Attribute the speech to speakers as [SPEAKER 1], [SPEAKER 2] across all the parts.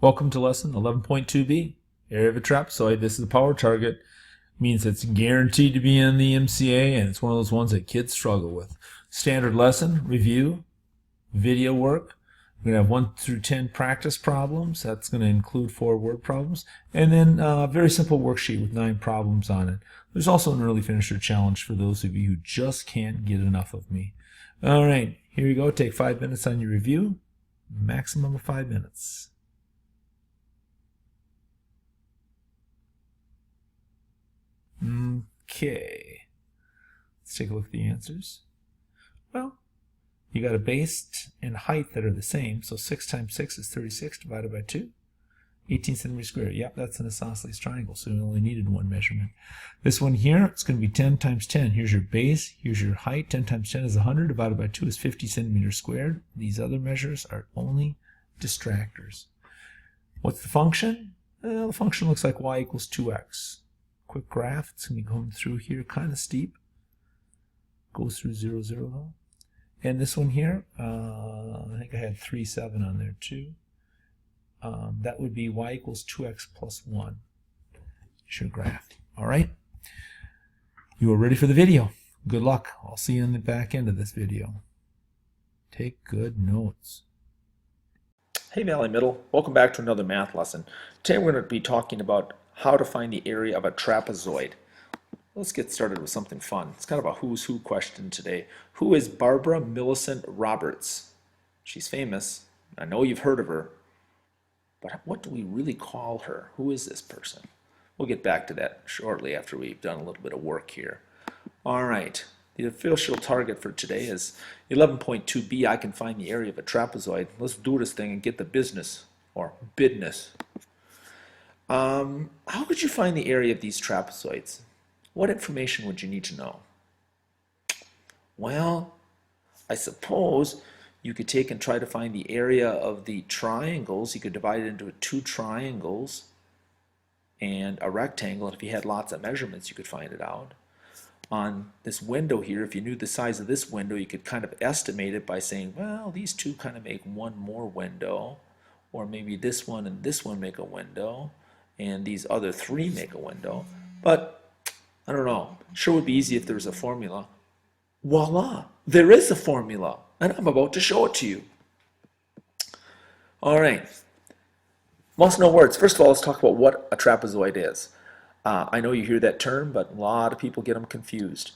[SPEAKER 1] Welcome to lesson 11.2b, Area of a Trapezoid. This is the power target. Means it's guaranteed to be in the MCA, and it's one of those ones that kids struggle with. Standard lesson, review, video work. We're going to have 1 through 10 practice problems. That's going to include 4 word problems. And then a very simple worksheet with 9 problems on it. There's also an early finisher challenge for those of you who just can't get enough of me. All right, here you go. Take 5 minutes on your review. Maximum of 5 minutes. Okay, let's take a look at the answers. Well, you got a base and height that are the same, so 6 times 6 is 36 divided by 2. 18 centimeters squared. Yep, that's an isosceles triangle, so we only needed one measurement. This one here, it's going to be 10 times 10. Here's your base, here's your height. 10 times 10 is 100, divided by 2 is 50 centimeters squared. These other measures are only distractors. What's the function? Well, the function looks like y equals 2x. Quick graph, it's going to be going through here, kind of steep. Goes through 0, 0 though. And this one here, I think I had 3, 7 on there too. That would be y equals 2x plus 1. It's your graph. All right? You are ready for the video. Good luck. I'll see you in the back end of this video. Take good notes.
[SPEAKER 2] Hey Valley Middle, welcome back to another math lesson. Today we're going to be talking about how to find the area of a trapezoid. Let's get started with something fun. It's kind of a who's who question today. Who is Barbara Millicent Roberts? She's famous. I know you've heard of her. But what do we really call her? Who is this person? We'll get back to that shortly after we've done a little bit of work here. All right. The official target for today is 11.2b. I can find the area of a trapezoid. Let's do this thing and get the business or bidness. How could you find the area of these trapezoids? What information would you need to know? Well, I suppose you could take and try to find the area of the triangles. You could divide it into 2 triangles and a rectangle. And if you had lots of measurements, you could find it out. On this window here, if you knew the size of this window, you could kind of estimate it by saying, well, these 2 kind of make one more window, or maybe this one and this one make a window, and these other 3 make a window. But I don't know. Sure would be easy if there was a formula. Voila! There is a formula, and I'm about to show it to you. All right. Must know words. First of all, let's talk about what a trapezoid is. I know you hear that term, but a lot of people get them confused.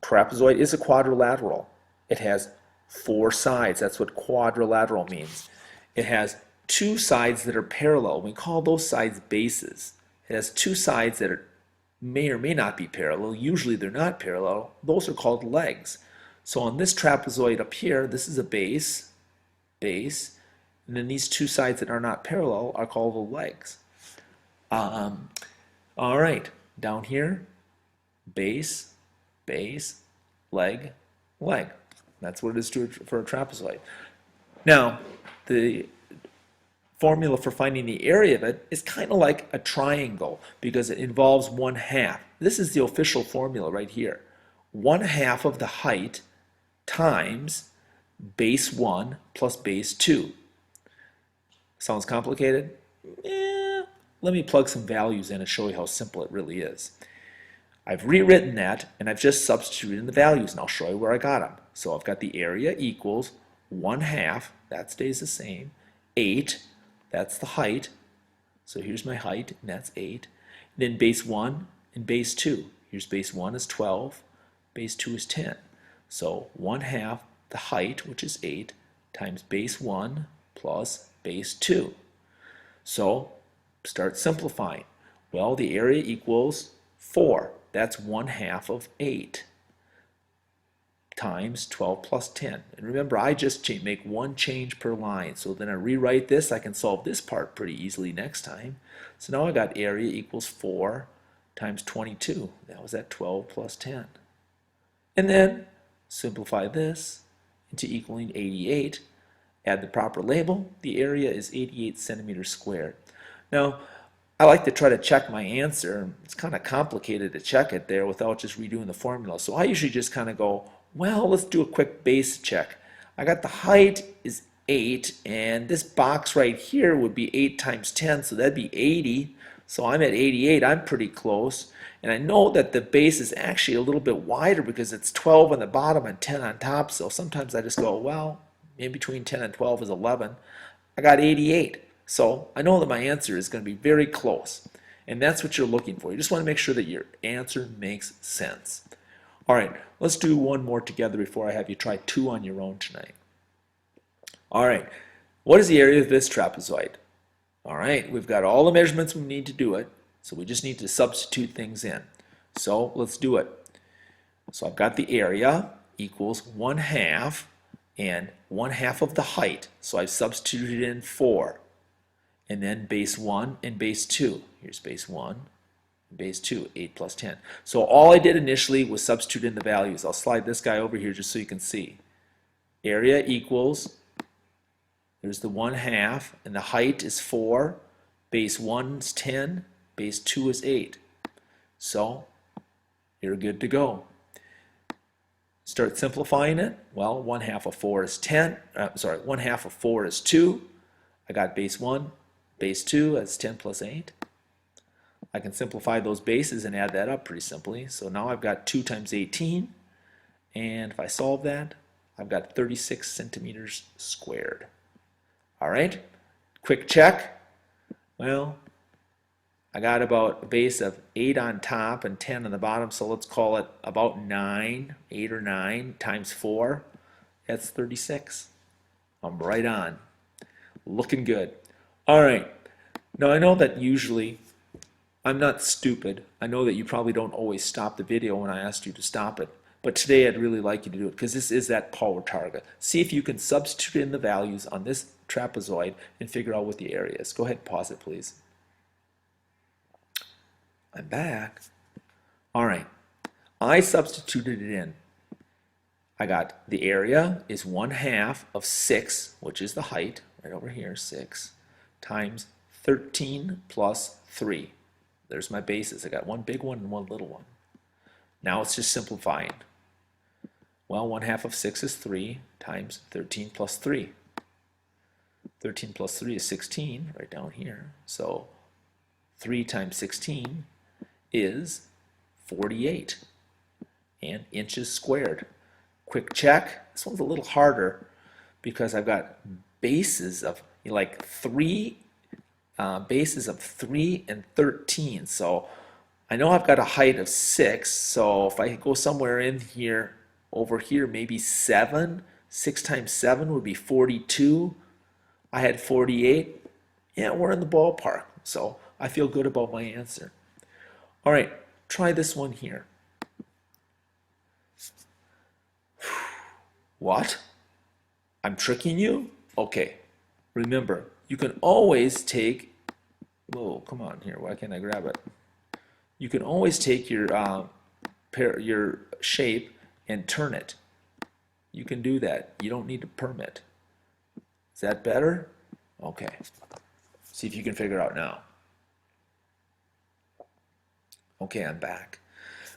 [SPEAKER 2] Trapezoid is a quadrilateral. It has 4 sides. That's what quadrilateral means. It has 2 sides that are parallel. We call those sides bases. It has 2 sides that may or may not be parallel. Usually they're not parallel. Those are called legs. So on this trapezoid up here, this is a base, and then these 2 sides that are not parallel are called the legs. All right, down here, base, leg, leg. That's what it is for a trapezoid. Now, the formula for finding the area of it is kind of like a triangle because it involves 1/2. This is the official formula right here. 1/2 of the height times base 1 plus base 2. Sounds complicated? Let me plug some values in and show you how simple it really is. I've rewritten that and I've just substituted in the values, and I'll show you where I got them. So I've got the area equals 1/2, that stays the same, 8, that's the height, so here's my height, and that's 8. And then base 1 and base 2. Here's base 1 is 12, base 2 is 10. So 1/2 the height, which is 8, times base 1 plus base 2. So start simplifying. Well, the area equals 4. That's 1/2 of 8 times 12 plus 10. And remember, I just make one change per line. So then I rewrite this. I can solve this part pretty easily next time. So now I got area equals 4 times 22. That was at 12 plus 10. And then simplify this into equaling 88. Add the proper label. The area is 88 centimeters squared. Now, I like to try to check my answer. It's kind of complicated to check it there without just redoing the formula. So I usually just kind of go, well, let's do a quick base check. I got the height is 8, and this box right here would be 8 times 10, so that'd be 80. So I'm at 88. I'm pretty close. And I know that the base is actually a little bit wider because it's 12 on the bottom and 10 on top. So sometimes I just go, well, in between 10 and 12 is 11. I got 88. So I know that my answer is going to be very close. And that's what you're looking for. You just want to make sure that your answer makes sense. All right, let's do one more together before I have you try 2 on your own tonight. All right, what is the area of this trapezoid? All right, we've got all the measurements we need to do it, so we just need to substitute things in. So let's do it. So I've got the area equals 1/2 and 1/2 of the height. So I've substituted in 4. And then base 1 and base 2. Here's base 1 and base 2, 8 plus 10. So all I did initially was substitute in the values. I'll slide this guy over here just so you can see. Area equals, there's the 1/2, and the height is 4. Base 1 is 10. Base 2 is 8. So you're good to go. Start simplifying it. Well, 1/2 of 4 is 10. 1/2 of 4 is 2. I got base 1, base 2, that's 10 plus 8. I can simplify those bases and add that up pretty simply. So now I've got 2 times 18. And if I solve that, I've got 36 centimeters squared. All right, quick check. Well, I got about a base of 8 on top and 10 on the bottom, so let's call it about 9, 8 or 9 times 4. That's 36. I'm right on. Looking good. All right, now I know that usually I'm not stupid. I know that you probably don't always stop the video when I asked you to stop it. But today I'd really like you to do it because this is that power target. See if you can substitute in the values on this trapezoid and figure out what the area is. Go ahead and pause it, please. I'm back. All right. I substituted it in. I got the area is 1/2 of 6, which is the height, right over here, 6, times 13 plus 3. There's my bases. I got one big one and one little one. Now it's just simplifying. Well, 1/2 of 6 is 3 times 13 plus 3. 13 plus 3 is 16, right down here. So 3 times 16 is 48 and inches squared. Quick check. This one's a little harder because I've got bases of like 3 bases of 3 and 13. So I know I've got a height of 6. So if I go somewhere in here, over here, maybe 7. 6 times 7 would be 42. I had 48. Yeah, we're in the ballpark. So I feel good about my answer. All right, try this one here. What? I'm tricking you? Okay. Remember, you can always take, whoa, come on here, why can't I grab it? You can always take your shape and turn it. You can do that. You don't need a permit. Is that better? Okay. See if you can figure it out now. Okay, I'm back.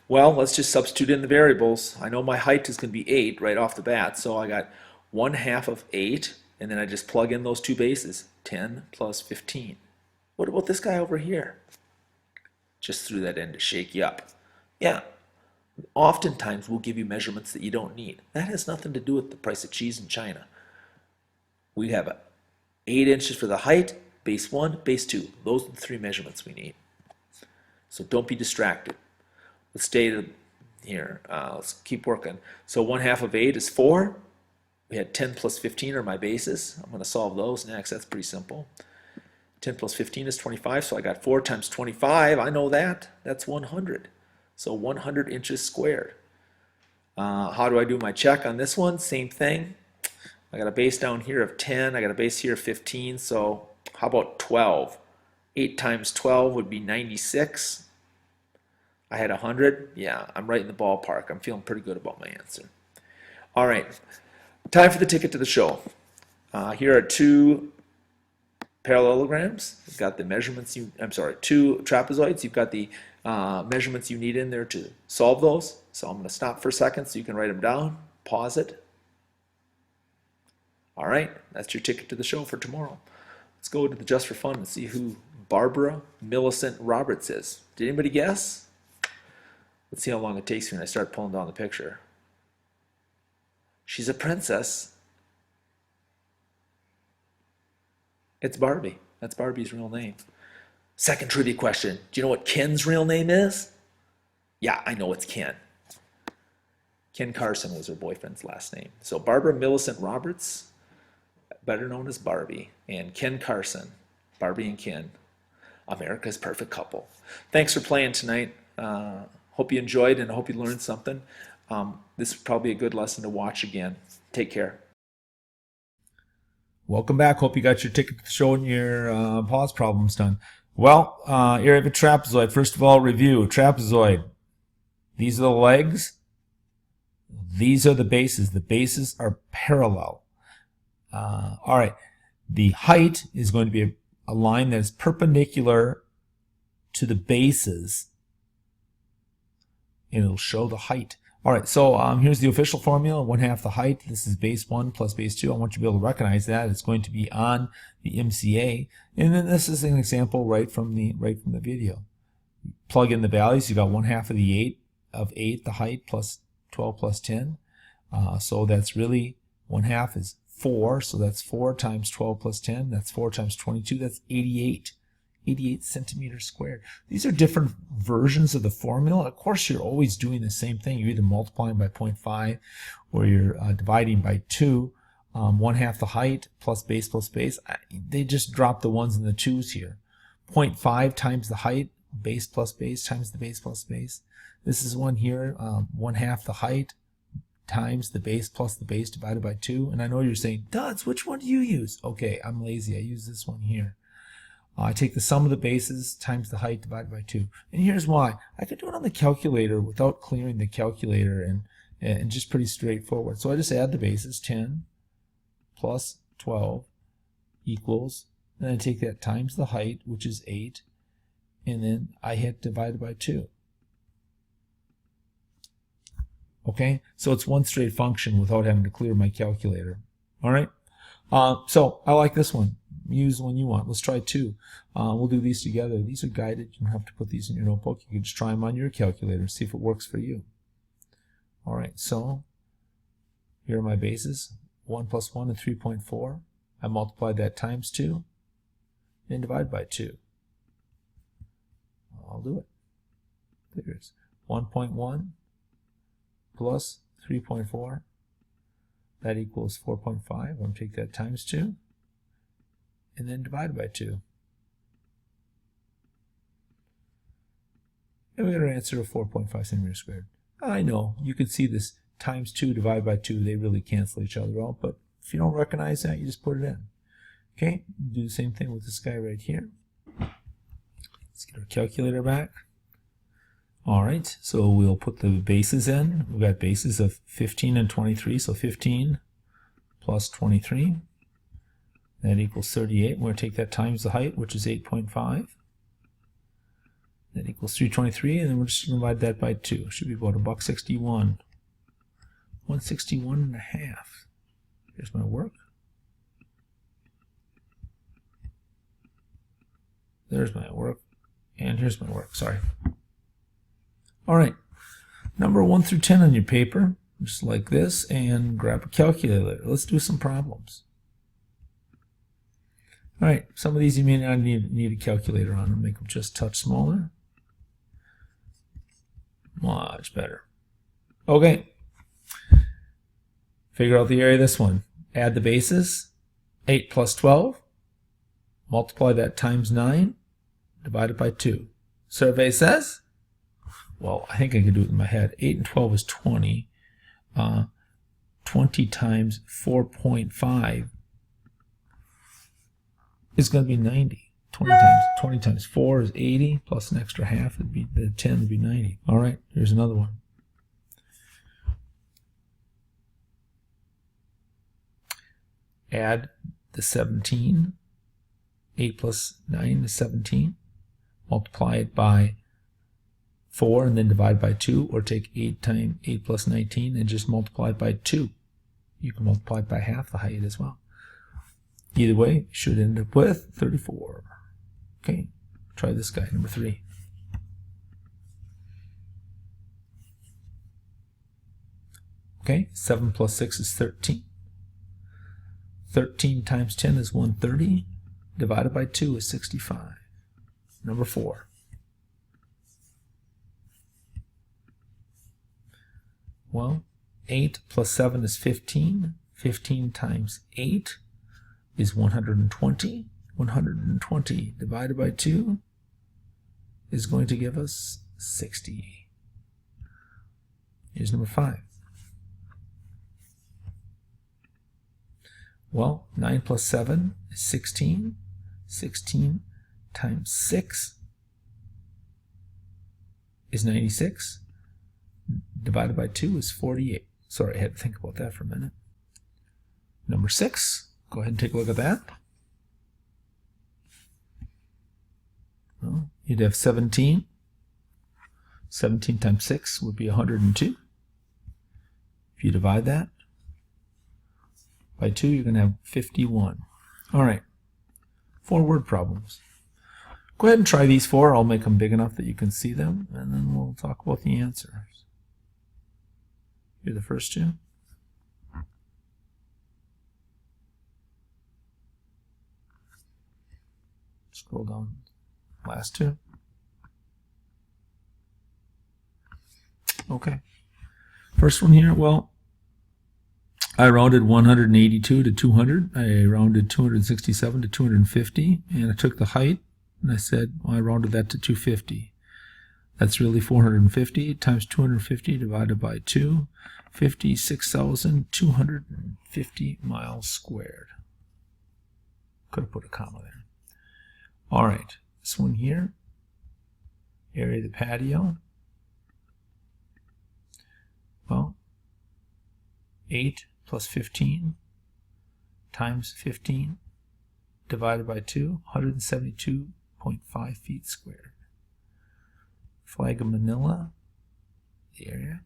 [SPEAKER 2] Well, let's just substitute in the variables. I know my height is going to be 8 right off the bat, so I got 1/2 of 8, and then I just plug in those two bases, 10 plus 15. What about this guy over here? Just threw that in to shake you up. Yeah, oftentimes we'll give you measurements that you don't need. That has nothing to do with the price of cheese in China. We have 8 inches for the height, base 1, base 2. Those are the 3 measurements we need. So don't be distracted. Let's stay here. Let's keep working. So 1/2 of 8 is 4. We had 10 plus 15 are my bases. I'm going to solve those next. That's pretty simple. 10 plus 15 is 25, so I got 4 times 25. I know that. That's 100. So 100 inches squared. How do I do my check on this one? Same thing. I got a base down here of 10. I got a base here of 15. So how about 12? 8 times 12 would be 96. I had 100. Yeah, I'm right in the ballpark. I'm feeling pretty good about my answer. All right, time for the ticket to the show. Here are 2 parallelograms. You've got the measurements 2 trapezoids. You've got the measurements you need in there to solve those. So I'm going to stop for a second so you can write them down. Pause it. All right, that's your ticket to the show for tomorrow. Let's go to the Just for Fun and see who Barbara Millicent Roberts is. Did anybody guess? Let's see how long it takes when I start pulling down the picture. She's a princess. It's Barbie. That's Barbie's real name. Second trivia question. Do you know what Ken's real name is? Yeah, I know it's Ken. Ken Carson was her boyfriend's last name. So Barbara Millicent Roberts, better known as Barbie, and Ken Carson, Barbie and Ken, America's perfect couple. Thanks for playing tonight. Hope you enjoyed and I hope you learned something. This is probably a good lesson to watch again. Take care.
[SPEAKER 1] Welcome back. Hope you got your ticket to the show and your pause problems done. Well, area of a trapezoid. First of all, review. Trapezoid. These are the legs. These are the bases. The bases are parallel. All right. The height is going to be a line that is perpendicular to the bases. And it'll show the height. All right, so here's the official formula, 1/2 the height. This is base 1 plus base 2. I want you to be able to recognize that. It's going to be on the MCA. And then this is an example right from the video. Plug in the values. You got 1/2 of the 8, the height, plus 12 plus 10. So that's really 1/2 is 4. So that's 4 times 12 plus 10. That's 4 times 22. That's 88. 88 centimeters squared. These are different versions of the formula. Of course, you're always doing the same thing. You're either multiplying by 0.5 or you're dividing by 2. 1/2 the height plus base. They just drop the 1s and the 2s here. 0.5 times the height, base plus base times the base plus base. This is one here, 1/2 the height times the base plus the base divided by 2. And I know you're saying, Duds, which one do you use? Okay, I'm lazy. I use this one here. I take the sum of the bases times the height divided by 2. And here's why. I could do it on the calculator without clearing the calculator and just pretty straightforward. So I just add the bases, 10 plus 12 equals, and I take that times the height, which is 8, and then I hit divided by 2. Okay, so it's one straight function without having to clear my calculator. All right, so I like this one. Use the one you want. Let's try 2. We'll do these together. These are guided. You don't have to put these in your notebook. You can just try them on your calculator, see if it works for you. All right, so here are my bases. 1 plus 1 and 3.4. I multiplied that times 2 and divide by 2. I'll do it. There's 1.1 plus 3.4. That equals 4.5. I'm going to take that times 2. And then divided by 2. And we got our answer of 4.5 centimeters squared. I know, you can see this times 2 divided by 2, they really cancel each other out, but if you don't recognize that, you just put it in. Okay, do the same thing with this guy right here. Let's get our calculator back. All right, so we'll put the bases in. We've got bases of 15 and 23, so 15 plus 23. That equals 38. We're going to take that times the height, which is 8.5. That equals 323, and then we're just going to divide that by 2. It should be about $1.61. 161.5. Here's my work. There's my work. And here's my work. Sorry. All right. Number 1 through 10 on your paper, just like this, and grab a calculator. Let's do some problems. All right, some of these you may not need a calculator on. I'll make them just a touch smaller. Much better. Okay. Figure out the area of this one. Add the bases. 8 plus 12. Multiply that times 9. Divided by 2. Survey says? Well, I think I can do it in my head. 8 and 12 is 20. 20 times 4.5 is going to be 90. 20 times 4 is 80, plus an extra half, would be the 10 would be 90. All right, here's another one. Add the 17. 8 plus 9 is 17. Multiply it by 4 and then divide by 2, or take 8 times 8 plus 19 and just multiply it by 2. You can multiply it by half the height as well. Either way, you should end up with 34. Okay, try this guy, number 3. Okay, 7 plus 6 is 13. 13 times 10 is 130. Divided by 2 is 65. Number 4. Well, 8 plus 7 is 15. 15 times 8 is 120. 120 divided by 2 is going to give us 60. Here's number 5. Well, 9 plus 7 is 16. 16 times 6 is 96. Divided by 2 is 48. Sorry, I had to think about that for a minute. Number 6. Go ahead and take a look at that. Well, you'd have 17. 17 times 6 would be 102. If you divide that by 2, you're going to have 51. All right. 4 word problems. Go ahead and try these 4. I'll make them big enough that you can see them, and then we'll talk about the answers. Here are the first 2. Scroll down. Last 2. Okay. First one here, well, I rounded 182 to 200. I rounded 267 to 250, and I took the height, and I said, well, I rounded that to 250. That's really 450 times 250 divided by 2, 56,250 miles squared. Could have put a comma there. All right, this one here, area of the patio. Well, 8 plus 15 times 15 divided by 2, 172.5 feet squared. Flag of Manila, the area.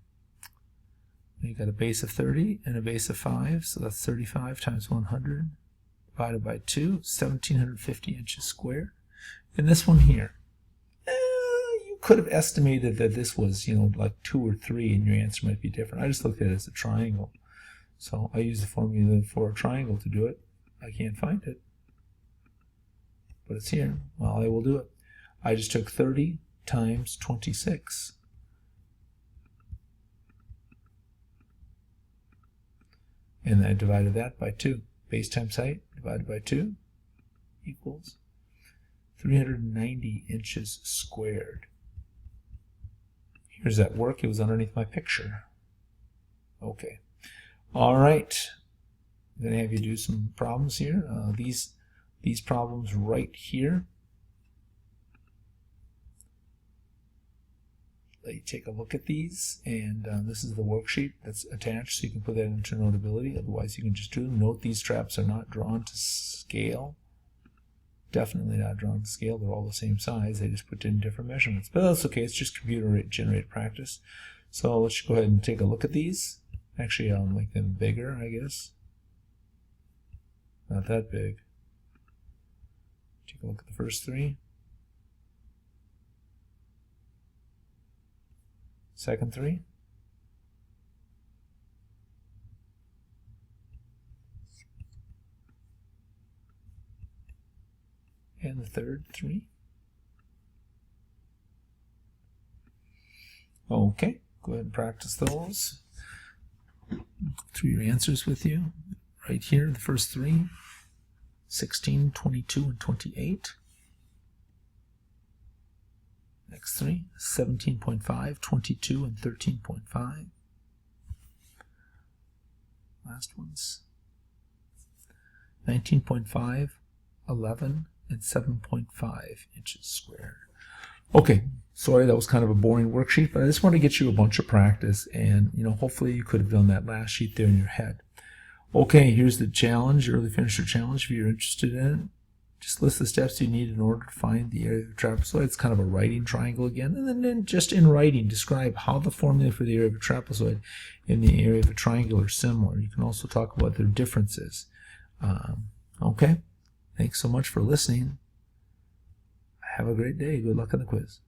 [SPEAKER 1] You got a base of 30 and a base of 5, so that's 35 times 100 divided by 2, 1,750 inches squared. And this one here, you could have estimated that this was, like 2 or 3, and your answer might be different. I just looked at it as a triangle. So I use the formula for a triangle to do it. I can't find it, but it's here. Well, I will do it. I just took 30 times 26. And I divided that by 2. Base times height divided by 2 equals 390 inches squared. Here's that work. It was underneath my picture. Okay. All right. I'm going to have you do some problems here. These problems right here. Let you take a look at these, and this is the worksheet that's attached, so you can put that into Notability. Otherwise, you can just do them. Note these straps are not drawn to scale. Definitely not drawn to scale. They're all the same size. They just put in different measurements. But that's okay. It's just computer-generated practice. So let's go ahead and take a look at these. Actually, I'll make them bigger, I guess. Not that big. Take a look at the first 3. Second 3. And the third 3. Okay, go ahead and practice those. Through your answers with you. Right here, the first 3. 16, 22, and 28. Next 3, 17.5, 22, and 13.5. Last ones, 19.5, 11, and 7.5 inches squared. Okay, sorry that was kind of a boring worksheet, but I just want to get you a bunch of practice, and hopefully you could have done that last sheet there in your head. Okay, here's the challenge, early finisher challenge, if you're interested in it. Just list the steps you need in order to find the area of the trapezoid. It's kind of a writing triangle again. And then just in writing, describe how the formula for the area of a trapezoid and the area of a triangle are similar. You can also talk about their differences. Okay? Thanks so much for listening. Have a great day. Good luck on the quiz.